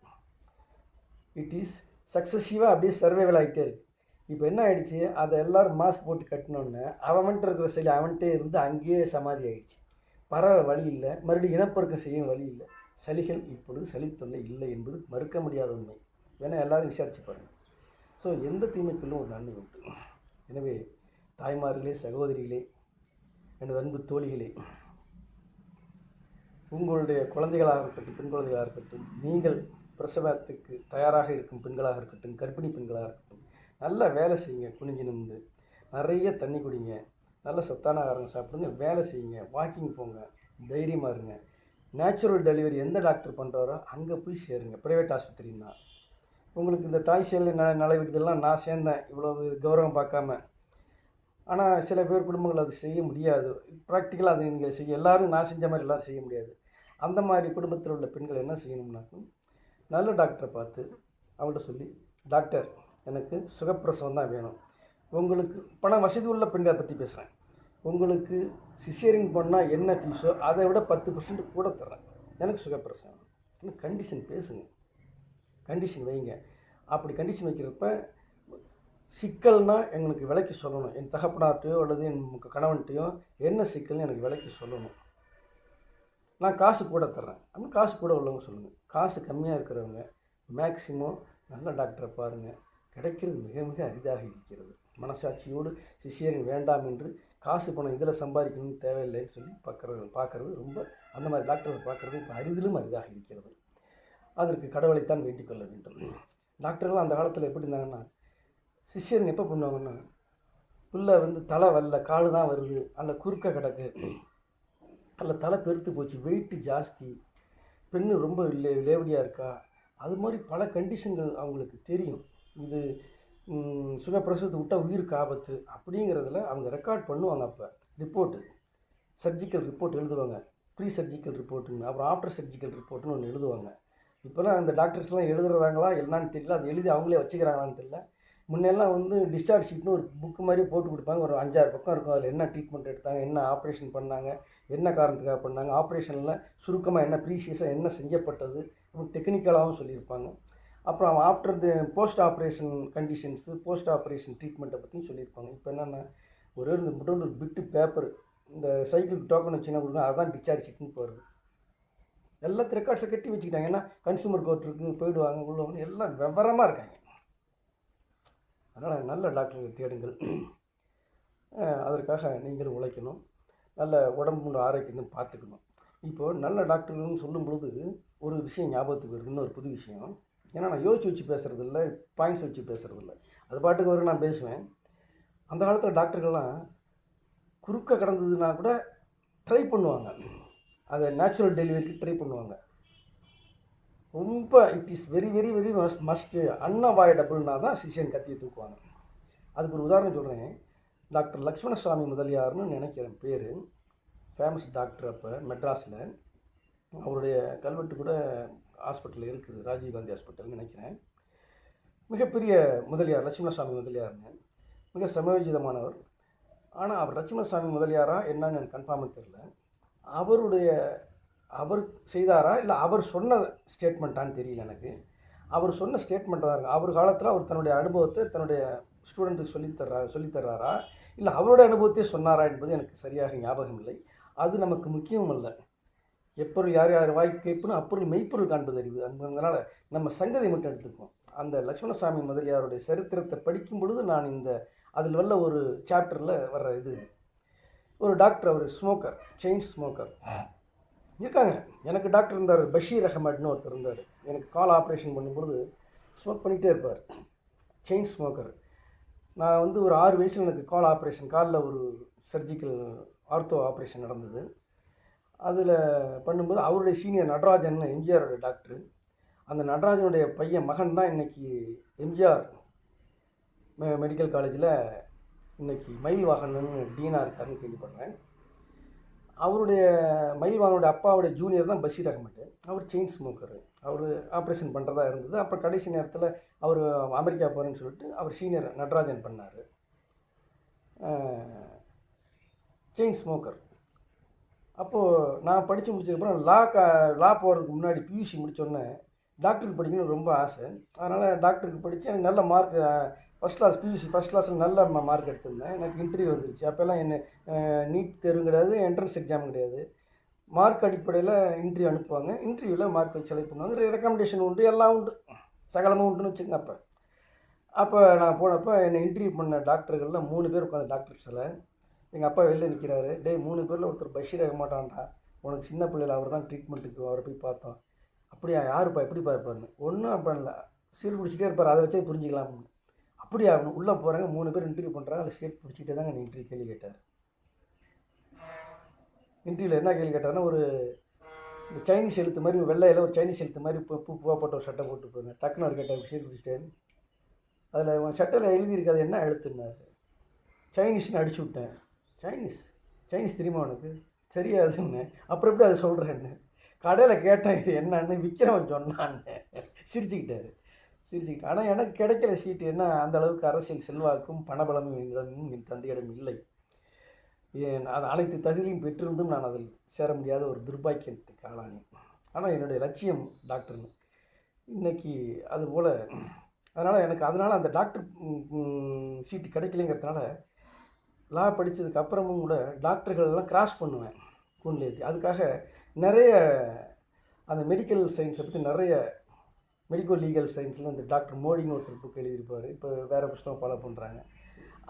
S1: இட் இஸ் சக்ஸஸிவாக அப்படியே சர்வைவல் ஆகிட்டே இருக்குது. இப்போ என்ன ஆகிடுச்சு, அதை எல்லோரும் மாஸ்க் போட்டு கட்டினோன்னே அவன்கிட்ட இருக்கிற சளி அவன்கிட்டே இருந்து அங்கேயே சமாதி ஆகிடுச்சு. பரவ வழி இல்லை, மறுபடியும் இனப்பெருக்கம் செய்யும் வழி இல்லை. சளிகள் இப்பொழுது சளித்தொல்லை இல்லை என்பது மறுக்க முடியாத உண்மை. வேணால் எல்லோரும் விசாரித்து பாருங்கள். ஸோ எந்த தீமைக்குள்ளும் ஒரு நன்மை உண்டு. எனவே தாய்மார்களே, சகோதரிகளே, எனது அன்பு தோழிகளே, உங்களுடைய குழந்தைகளாக இருக்கட்டும், பெண் குழந்தைகளாக இருக்கட்டும், நீங்கள் பிரசவத்துக்கு தயாராக இருக்கும் பெண்களாக இருக்கட்டும், கர்ப்பிணி பெண்களாக இருக்கட்டும், நல்லா வேலை செய்யுங்க. குனிஞ்சு நிமிந்து நிறைய தண்ணி குடிங்க, நல்ல சத்தான ஆகாரம் சாப்பிடுங்க, வேலை செய்யுங்க, வாக்கிங் போங்க, தைரியமாக இருங்க. நேச்சுரல் டெலிவரி எந்த டாக்டர் பண்ணுறாரோ அங்கே போய் சேருங்க. ப்ரைவேட் ஆஸ்பத்திரின்னா உங்களுக்கு இந்த தாய் சேலை நல விடுதெல்லாம் நான் சேர்ந்தேன், இவ்வளோ கௌரவம் பார்க்காம. ஆனால் சில பேர் குடும்பங்கள் அது செய்ய முடியாது. ப்ராக்டிக்கலாக அது நீங்கள் செய்ய, எல்லோரும் நான் செஞ்ச மாதிரி எல்லோரும் செய்ய முடியாது. அந்த மாதிரி குடும்பத்தில் உள்ள பெண்கள் என்ன செய்யணும்னாக்கும், நல்ல டாக்டரை பார்த்து அவங்கள்ட்ட சொல்லி, டாக்டர் எனக்கு சுகப்பிரசவம் தான் வேணும், உங்களுக்கு பணம் வசதி உள்ள பெண்களை பற்றி பேசுகிறேன், உங்களுக்கு சிசேரியன் பண்ணால் என்ன ஃபீஸோ அதை விட 10% கூட தர்றேன், எனக்கு சுகப்பிரசவம். இன்னும் கண்டிஷன் பேசுங்க, கண்டிஷன் வைங்க. அப்படி கண்டிஷன் வைக்கிறப்ப சிக்கல்னால் எங்களுக்கு விலைக்கு சொல்லணும். என் தகப்பனார்ட்டையோ அல்லது என் கணவன்ட்டையோ என்ன சிக்கல்னு எனக்கு விலைக்கு சொல்லணும். நான் காசு கூட தர்றேன் அப்படின்னு காசு கூட உள்ளவங்க சொல்லுங்கள். காசு கம்மியாக இருக்கிறவங்க மேக்சிமம் நல்ல டாக்டரை பாருங்கள், கிடைக்கிறது மிக மிக அரிதாக இருக்கிறது. மனசாட்சியோடு சிசேரியன் வேண்டாம் என்று காசு பணம் இதில் சம்பாதிக்கணும்னு தேவையில்லைன்னு சொல்லி பார்க்குறது ரொம்ப அந்த மாதிரி டாக்டரை பார்க்குறது இப்போ அரிதிலும் அரிதாக இருக்கிறது. அதற்கு கடவுளைத்தான் வேண்டிக் கொள்ள வேண்டும். டாக்டர்கள் அந்த காலத்தில் எப்படி இருந்தாங்கன்னா, சிசேரியன் எப்போ பண்ணுவாங்கன்னா, புள்ள தலை வரல, காலு தான் வருது, அல்ல குறுக்க கிடக்கு, அல்ல தலை பெருத்து போச்சு, வெயிட்டு ஜாஸ்தி, பெண்ணு ரொம்ப லேவடியாக இருக்கா, அது மாதிரி பல கண்டிஷன்கள் அவங்களுக்கு தெரியும். இது சுகப்பிரசவத்தை விட்டால் உயிருக்கு ஆபத்து அப்படிங்கிறதுல அவங்க ரெக்கார்ட் பண்ணுவாங்க. அப்போ ரிப்போர்ட்டு, சர்ஜிக்கல் ரிப்போர்ட் எழுதுவாங்க, ப்ரீ சர்ஜிக்கல் ரிப்போர்ட்டுன்னு, அப்புறம் ஆஃப்டர் சர்ஜிக்கல் ரிப்போர்ட்டுன்னு ஒன்று எழுதுவாங்க. இப்போலாம் அந்த டாக்டர்ஸ்லாம் எழுதுறதாங்களா என்னன்னு தெரியல, அது எழுதி அவங்களே வச்சுக்கிறாங்களான்னு தெரியல. முன்னெல்லாம் டிஸ்சார்ஜ் ஷீட்னு ஒரு புக்கு மாதிரி போட்டு கொடுப்பாங்க, ஒரு 5-6 பக்கம் இருக்கும். அதில் என்ன ட்ரீட்மெண்ட் எடுத்தாங்க, என்ன ஆப்ரேஷன் பண்ணாங்க, என்ன காரணத்துக்காக பண்ணாங்க, ஆப்ரேஷனில் சுருக்கமாக என்ன ப்ரீசியஸாக என்ன செய்யப்பட்டது, டெக்னிக்கலாகவும் சொல்லியிருப்பாங்க. அப்புறம் after post operation conditions, post operation ட்ரீட்மெண்ட்டை பற்றியும் சொல்லியிருப்பாங்க. இப்போ என்னென்னா ஒரே ஒரு பிட்டு பேப்பர், இந்த சைக்கிளுக்கு டோக்கன் வச்சுன்னா கொடுங்க, அதுதான் டிஸ்சார்ஜ் ஷீட்னு போகிறது. எல்லாத்து ரெக்கார்ட்ஸை கட்டி வச்சுக்கிட்டாங்க. ஏன்னா கன்சூமர் கோர்ட்டுக்கு போயிடுவாங்க, உள்ளவங்க எல்லாம் விவரமாக இருக்காங்க. அதனால் நல்ல டாக்டர்கள் தேடுங்கள். அதற்காக நீங்களும் உழைக்கணும், நல்ல உடம்பு ஆரோக்கியம் பார்த்துக்கணும். இப்போது நல்ல டாக்டர்கள்னு சொல்லும் பொழுது ஒரு விஷயம் ஞாபகத்துக்கு வருதுன்னு, ஒரு புது விஷயம். ஏன்னா நான் யோசிச்சு வச்சு பேசுகிறது இல்லை, பாயிண்ட்ஸ் வச்சு பேசுகிறது இல்லை, அது பாட்டுக்கு வரைக்கும் நான் பேசுவேன். அந்த காலத்தில் டாக்டர்கள்லாம் குறுக்க கிடந்ததுன்னா கூட ட்ரை பண்ணுவாங்க, அதை நேச்சுரல் டெலிவரிக்கு ட்ரை பண்ணுவாங்க. ரொம்ப it is very very very must அன்அவாய்டபுள்னா தான் சிஷியன் கத்தியை தூக்குவாங்க. அதுக்கு ஒரு உதாரணம் சொல்கிறேன். டாக்டர் லக்ஷ்மணசாமி முதலியார்னு நினைக்கிறேன் பேர், ஃபேமஸ் டாக்டர். அப்போ மெட்ராஸில் அவருடைய கல்வெட்டு கூட ஹாஸ்பிட்டலில் இருக்குது, ராஜீவ்காந்தி ஹாஸ்பிட்டல்னு நினைக்கிறேன். மிகப்பெரிய முதலியார் லட்சுமணசாமி முதலியார்னு, மிக சமயோஜிதமானவர். ஆனால் அவர் லட்சுமணசாமி முதலியாரா என்னன்னு எனக்கு கன்ஃபார்மாக தெரியல. அவர் செய்தாரா இல்லை அவர் சொன்ன ஸ்டேட்மெண்ட்டான்னு தெரியல எனக்கு. அவர் சொன்ன ஸ்டேட்மெண்ட்டாக தான் இருக்குது. அவர் காலத்தில் அவர் தன்னுடைய அனுபவத்தை தன்னுடைய ஸ்டூடெண்ட்டுக்கு சொல்லித்தர்றாரா இல்லை அவருடைய அனுபவத்தையே சொன்னாரா என்பது எனக்கு சரியாக ஞாபகம் இல்லை. அது நமக்கு முக்கியமும் இல்லை. எப்பொருள் யார் யார் வாய்க்கு கேட்பணும் அப்பொருள் மெய்ப்பொருள் காண்பது அறிவு. அதனால் நம்ம சங்கதி மட்டும் எடுத்துக்குவோம். அந்த லட்சுமணசாமி முதலியாருடைய சரித்திரத்தை படிக்கும் பொழுது நான் அதில் வல்ல ஒரு சாப்டரில் வர்ற இது, ஒரு டாக்டர், அவர் ஸ்மோக்கர், செயின் ஸ்மோக்கர் இருக்காங்க. எனக்கு டாக்டர் இருந்தார், பஷீர் அகமட்னு ஒருத்தர் இருந்தார். எனக்கு கால் ஆப்ரேஷன் பண்ணும்பொழுது ஸ்மோக் பண்ணிகிட்டே இருப்பார், செயின் ஸ்மோக்கர். நான் ஒரு 6 வயசில் எனக்கு கால் ஆப்ரேஷன், காலில் ஒரு சர்ஜிக்கல் ஆர்த்தோ ஆப்ரேஷன் நடந்தது. அதில் பண்ணும்போது அவருடைய சீனியர் நடராஜன், எம்ஜிஆரோட டாக்டரு, அந்த நடராஜனுடைய பையன் மகன் தான் இன்றைக்கி எம்ஜிஆர் மெடிக்கல் காலேஜில் இன்றைக்கி மயில்வாகனன்னு டீனாக இருக்காருன்னு கேள்விப்படுறேன். அவருடைய மயில்வாகனுடைய அப்பாவுடைய ஜூனியர் தான் பஷீர் அகமட். அவர் செயின் ஸ்மோக்கர். அவர் ஆப்ரேஷன் பண்ணுறதா இருந்தது. அப்புறம் கடைசி நேரத்தில் அவர் அமெரிக்கா போகிறேன்னு சொல்லிட்டு அவர் சீனியர் நடராஜன் பண்ணார். Chain smoker. அப்போது நான் படித்து முடிச்சதுக்கப்புறம் லா போகிறதுக்கு முன்னாடி பியூசி முடித்தோடனே டாக்டருக்கு படிக்கணும்னு ரொம்ப ஆசை. அதனால் டாக்டருக்கு படித்து எனக்கு நல்ல mark, first class, PUC first கிளாஸில் நல்ல மார்க் எடுத்திருந்தேன். எனக்கு இன்டர்வியூ வந்துருச்சு. அப்போல்லாம் என்ன நீட் தேர்வு கிடையாது, என்ட்ரன்ஸ் எக்ஸாம் கிடையாது, மார்க் அடிப்படையில் இன்டர்வியூ அனுப்புவாங்க. இன்டர்வியூவில் மார்க் வச்சு செலக்ட் பண்ணுவாங்க. ரெக்கமெண்டேஷன் உண்டு, எல்லாம் உண்டு, சகலமும் உண்டுன்னு வச்சுங்க. அப்போ நான் போனப்போ என்னை இன்டர்வியூ பண்ண டாக்டர்களில் 3 பேர் உட்காந்து டாக்டர்ஸில் எங்கள் அப்பா வெளில நிற்கிறாரு. 3 பேரில் ஒருத்தர் பஷீர் ஆகமாட்டான்டா, உனக்கு சின்ன பிள்ளையில் அவர் தான் ட்ரீட்மெண்ட்டுக்கு அவரை போய் பார்த்தோம். அப்படியா, யாருப்பா எப்படி பார்ப்பாருன்னு. ஒன்றும் பண்ணல, சீல் பிடிச்சிட்டே இருப்பார், அதை வச்சே புரிஞ்சிக்கலாம். அப்படியா, உள்ளே போகிறாங்க, 3 பேர் இன்டர்வியூ பண்ணுறாங்க. அதில் சீட் பிடிச்சிட்டே தாங்க நீ இன்டர்வியூ கேள்வி கேட்டார். இன்டர்வியூவில் என்ன கேள்வி கேட்டார்னா, இந்த சைனீஸ் எழுத்து மாதிரி வெள்ளையில் ஒரு சைனீஸ் எழுத்து மாதிரி பூவா போட்ட ஒரு சட்டை போட்டு போங்க. டக்குன்னு அவர் கேட்டார், சீட் பிடிச்சிட்டேன். அதில் உன் சட்டையில் எழுதியிருக்காது என்ன எழுத்துன்னாரு. சைனீஸ்னு அடிச்சு விட்டேன். சைனீஸ் தெரியுமா உனக்கு? தெரியாதுன்னு. அப்புறம் எப்படி அதை சொல்கிறேன்னு. கடையில் கேட்டேன் இது என்னன்னு, விற்கிறவன் சொன்னான்னு. சிரிச்சுக்கிட்டாரு. சிரிச்சுக்கிட்டு. ஆனால் எனக்கு கிடைக்கல சீட்டு. என்ன அந்த அளவுக்கு அரசியல் செல்வாக்கும் பணபலமும் என்னிடமும் என் தந்தையிடம் இல்லை. அது அனைத்து தகுதியும் பெற்றிருந்தும் நான் அதில் சேர முடியாத ஒரு துர்பாக்கியத்துக்கு ஆளானேன். ஆனால் என்னுடைய லட்சியம் டாக்டர்னு இன்னைக்கு அதுபோல். அதனால் அந்த டாக்டர் சீட்டு கிடைக்கலைங்கிறதுனால லா படித்ததுக்கு அப்புறமும் கூட டாக்டர்கள் எல்லாம் கிராஸ் பண்ணுவேன் கூண்டில் ஏற்றி. அதுக்காக நிறைய அந்த மெடிக்கல் சயின்ஸை பற்றி நிறைய மெடிக்கல் லீகல் சயின்ஸில் இந்த டாக்டர் மோடின்னு ஒருத்தர் புக் எழுதியிருப்பார். இப்போ வேறு புத்தகம் ஃபாலோ பண்ணுறாங்க.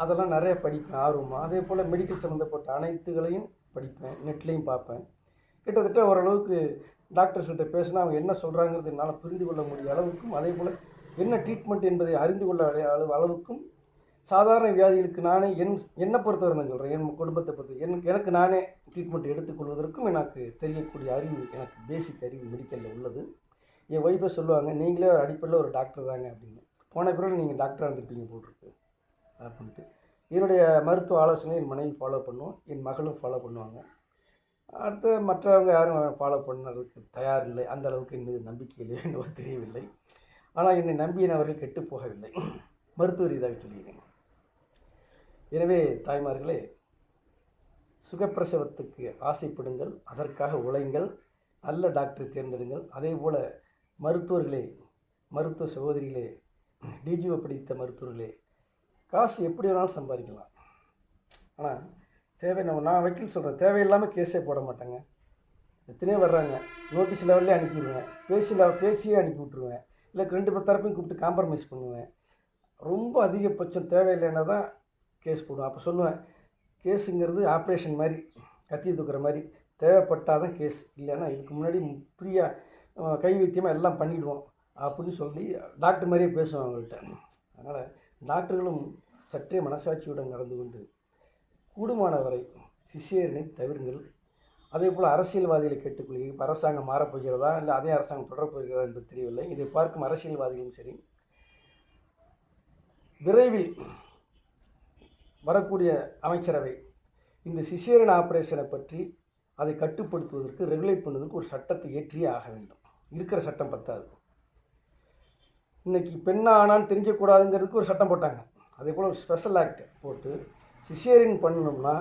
S1: அதெல்லாம் நிறைய படிப்பேன் ஆர்வமாக. அதே போல் மெடிக்கல் சம்மந்தப்பட்ட அனைத்துகளையும் படிப்பேன், நெட்லேயும் பார்ப்பேன். கிட்டத்தட்ட ஓரளவுக்கு டாக்டர்ஸ்கிட்ட பேசினா அவங்க என்ன சொல்கிறாங்கிறது என்னால் புரிந்து கொள்ள முடிய அளவுக்கும், அதே போல் என்ன ட்ரீட்மெண்ட் என்பதை அறிந்து கொள்ள அளவுக்கும் சாதாரண வியாதிகளுக்கு நானே என்னை பொறுத்தவரை நான் சொல்கிறேன், என் குடும்பத்தை பொறுத்த எனக்கு நானே ட்ரீட்மெண்ட் எடுத்துக்கொள்வதற்கும் எனக்கு தெரியக்கூடிய அறிவு, எனக்கு பேசிக் அறிவு மெடிக்கலில் உள்ளது. என் ஒய்ஃபை சொல்லுவாங்க, நீங்களே ஒரு அடிப்படையில் ஒரு டாக்டர் தாங்க அப்படின்னு. போன பிறகு நீங்கள் டாக்டராக இருந்துருப்பீங்க போட்டிருக்கு அப்படின்ட்டு. என்னுடைய மருத்துவ ஆலோசனை என் மனைவி ஃபாலோ பண்ணுவோம், என் மகளும் ஃபாலோ பண்ணுவாங்க. அடுத்து மற்றவங்க யாரும் ஃபாலோ பண்ணுறதுக்கு தயார் இல்லை. அந்த அளவுக்கு என் மீது நம்பிக்கை இல்லை, என்னவோ தெரியவில்லை. ஆனால் என்னை நம்பியனவர்கள் கெட்டு போகவில்லை, மருத்துவ ரீதியாக சொல்கிறேன். எனவே தாய்மார்களே, சுகப்பிரசவத்துக்கு ஆசைப்படுங்கள், அதற்காக உழைங்கள், நல்ல டாக்டரை தேர்ந்தெடுங்கள். அதே போல் மருத்துவர்களே, மருத்துவ சகோதரிகளே, டிஜிஓ படித்த மருத்துவர்களே, காசு எப்படி வேணாலும் சம்பாதிக்கலாம். ஆனால் நான் வக்கீல் சொல்கிறேன், தேவையில்லாமல் கேஸே போட மாட்டேங்க. எத்தனையோ வர்றாங்க, நோட்டீஸ் லெவல்லே அனுப்பிடுவேன், பேசியே அனுப்பி விட்ருவேன், இல்லை 2 தரப்பையும் கூப்பிட்டு காம்ப்ரமைஸ் பண்ணுவேன். ரொம்ப அதிகபட்சம் தேவையில்லைன்னா தான் கேஸ் போடுவேன். அப்போ சொல்லுவேன், கேஸுங்கிறது ஆப்ரேஷன் மாதிரி, கத்தி தூக்குற மாதிரி, தேவைப்பட்டால் தான் கேஸ், இல்லைன்னா இதுக்கு முன்னாடி ஃப்ரீயாக கை வைத்தியமாக எல்லாம் பண்ணிவிடுவோம் அப்படின்னு சொல்லி டாக்டர் மாதிரியே பேசுவேன் அவங்கள்ட்ட. அதனால் டாக்டர்களும் சற்றே மனசாட்சியுடன் நடந்து கொண்டு கூடுமானவரை சிசேரியனை தவிருங்கள். அதே போல் அரசியல்வாதிகளை கேட்டுக்கொள்கிறேன். இப்போ அரசாங்கம் மாறப்போகிறதா இல்லை அதே அரசாங்கம் தொடரப்போகிறதா என்று தெரியவில்லை. இதை பார்க்கும் அரசியல்வாதிகளும் சரி, விரைவில் வரக்கூடிய அமைச்சரவை இந்த சிசேரியன் ஆப்ரேஷனை பற்றி அதை கட்டுப்படுத்துவதற்கு, ரெகுலேட் பண்ணுவதற்கு ஒரு சட்டத்தை ஏற்றியே ஆக வேண்டும். இருக்கிற சட்டம் பத்தாது. இன்றைக்கி பெண்ணா ஆனான்னு தெரிஞ்சக்கூடாதுங்கிறதுக்கு ஒரு சட்டம் போட்டாங்க. அதே போல் ஒரு ஸ்பெஷல் ஆக்ட் போட்டு சிசேரியன் பண்ணணும்னா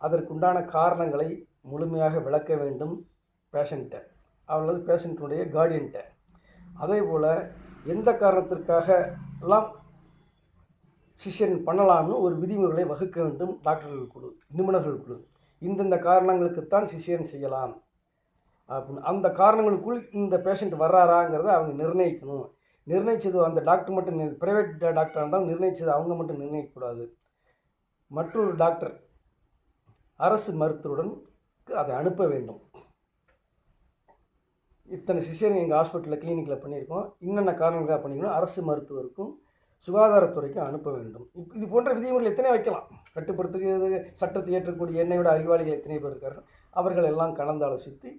S1: அதற்குண்டான காரணங்களை முழுமையாக விளக்க வேண்டும் பேஷண்ட்டை, அல்லது பேஷண்ட்டுடைய கார்டியன்ட்டை. அதே போல் எந்த காரணத்திற்காக எல்லாம் சிசேரியன் பண்ணலாம்னு ஒரு விதிமுறைகளை வகுக்க வேண்டும் டாக்டர்கள் குழு, நிபுணர்கள் குழு. இந்தந்த காரணங்களுக்குத்தான் சிசேரியன் செய்யலாம் அப்படின்னு அந்த காரணங்களுக்குள் இந்த பேஷண்ட் வர்றாராங்கிறத அவங்க நிர்ணயிக்கணும். நிர்ணயித்தது அந்த டாக்டர் மட்டும், ப்ரைவேட் டாக்டராக இருந்தாலும் நிர்ணயித்தது அவங்க மட்டும் நிர்ணயிக்கக்கூடாது. மற்றொரு டாக்டர் அரசு மருத்துவருடன் அதை அனுப்ப வேண்டும். இத்தனை சிசேரியன் எங்கள் ஹாஸ்பிட்டலில் கிளினிக்கில் பண்ணியிருக்கோம், இன்னென்ன காரணங்களுக்காக பண்ணிக்கணும், அரசு மருத்துவருக்கும் சுகாதாரத்துறைக்கும் அனுப்ப வேண்டும். இது போன்ற விதிமுறைகள் எத்தனை வைக்கலாம். கட்டுப்படுத்துகிறது சட்டத்தை ஏற்றக்கூடிய என்னை விட அறிவாளிகள் எத்தனை பேர் இருக்கார்கள். அவர்கள் எல்லாம் கலந்து ஆலோசித்து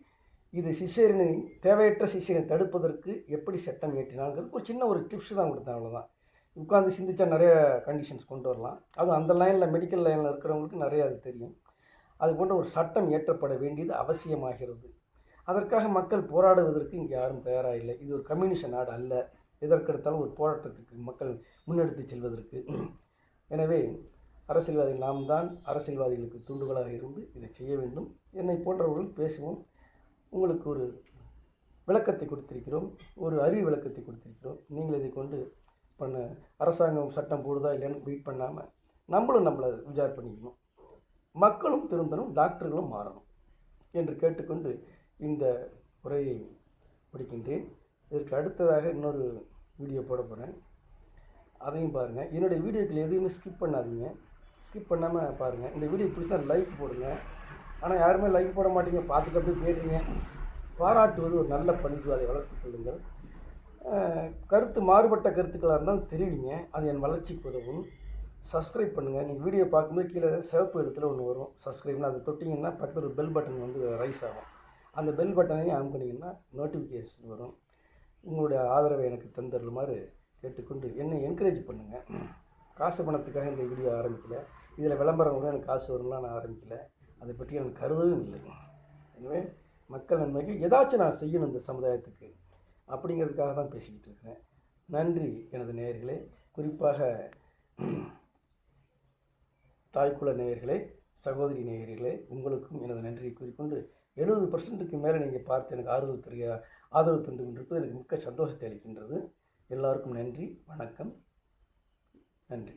S1: இது சிசேரியனை, தேவையற்ற சிசேரியனை தடுப்பதற்கு எப்படி சட்டம் ஏற்றினாங்கிறது ஒரு சின்ன ஒரு டிப்ஸ் தான் கொடுத்தேன், அவ்வளோதான். உட்காந்து சிந்திச்சா நிறைய கண்டிஷன்ஸ் கொண்டு வரலாம். அதுவும் அந்த லைனில் மெடிக்கல் லைனில் இருக்கிறவங்களுக்கு நிறைய அது தெரியும். அது போன்ற ஒரு சட்டம் ஏற்றப்பட வேண்டியது அவசியமாகிறது. அதற்காக மக்கள் போராடுவதற்கு இங்கே யாரும் தயாராக இல்லை. இது ஒரு கம்யூனிஸ்ட் நாடு அல்ல, எதற்கெடுத்தாலும் ஒரு போராட்டத்துக்கு மக்கள் முன்னெடுத்து செல்வதற்கு. எனவே அரசியல்வாதிகள் நாம் தான் அரசியல்வாதிகளுக்கு தூண்டுகோலாக இருந்து இதை செய்ய வேண்டும். என்னை போன்றவர்கள் பேசுவோம். உங்களுக்கு ஒரு விளக்கத்தை கொடுத்திருக்கிறோம், ஒரு அறிவு விளக்கத்தை கொடுத்திருக்கிறோம். நீங்கள் இதை கொண்டு அரசாங்கம் சட்டம் போடுதா இல்லைன்னு வெயிட் பண்ணாமல் நம்மளை விசார் பண்ணிக்கணும். மக்களும் திருந்தணும், டாக்டர்களும் மாறணும் என்று கேட்டுக்கொண்டு இந்த உரையை முடிக்கின்றேன். இதற்கு அடுத்ததாக இன்னொரு வீடியோ போட போகிறேன், அதையும் பாருங்கள். என்னுடைய வீடியோக்கள் எதுவுமே ஸ்கிப் பண்ணாதீங்க, ஸ்கிப் பண்ணாமல் பாருங்கள். இந்த வீடியோ பிடிச்சா லைக் போடுங்க. ஆனால் யாருமே லைக் போட மாட்டீங்க, பார்த்துட்டு அப்படியே போயிடுறீங்க. பாராட்டுவது ஒரு நல்ல பண்பு, அதை வளர்த்துக் கொள்ளுங்கள். கருத்து மாறுபட்ட கருத்துக்களாக இருந்தாலும் தெரிவிங்க, அது என் வளர்ச்சிக்கு உதவும். சப்ஸ்கிரைப் பண்ணுங்கள். நீங்கள் வீடியோ பார்க்கும்போது கீழே சிவப்பு இடத்துல ஒன்று வரும், சப்ஸ்கிரைப்னு. அதை தொட்டிங்கன்னா பக்கத்தில் ஒரு பெல் பட்டன் வந்து ரைஸ் ஆகும். அந்த பெல் பட்டனையும் ஆன் பண்ணிங்கன்னா நோட்டிஃபிகேஷன் வரும். உங்களுடைய ஆதரவை எனக்கு தந்துடுமாறு கேட்டுக்கொண்டு என்னை என்கரேஜ் பண்ணுங்கள். காசு பணத்துக்காக இந்த வீடியோ ஆரம்பிக்கலை, இதில் விளம்பரம் கூட எனக்கு காசு வரும்லாம் நான் ஆரம்பிக்கலை, அதை பற்றி எனக்கு கருதவும் இல்லை. எனவே மக்கள் நன்மைக்கு ஏதாச்சும் நான் செய்யணும் இந்த சமுதாயத்துக்கு, அப்படிங்கிறதுக்காக தான் பேசிக்கிட்டு இருக்கிறேன். நன்றி எனது நேயர்களே, குறிப்பாக தாய்க்குல நேயர்களே, சகோதரி நேயர்களே, உங்களுக்கும் எனது நன்றியை கூறிக்கொண்டு 70%க்கு மேலே நீங்கள் பார்த்து எனக்கு ஆதரவு தந்து கொண்டிருப்பது எனக்கு மிக்க சந்தோஷத்தை அளிக்கின்றது. எல்லாருக்கும் நன்றி, வணக்கம், நன்றி.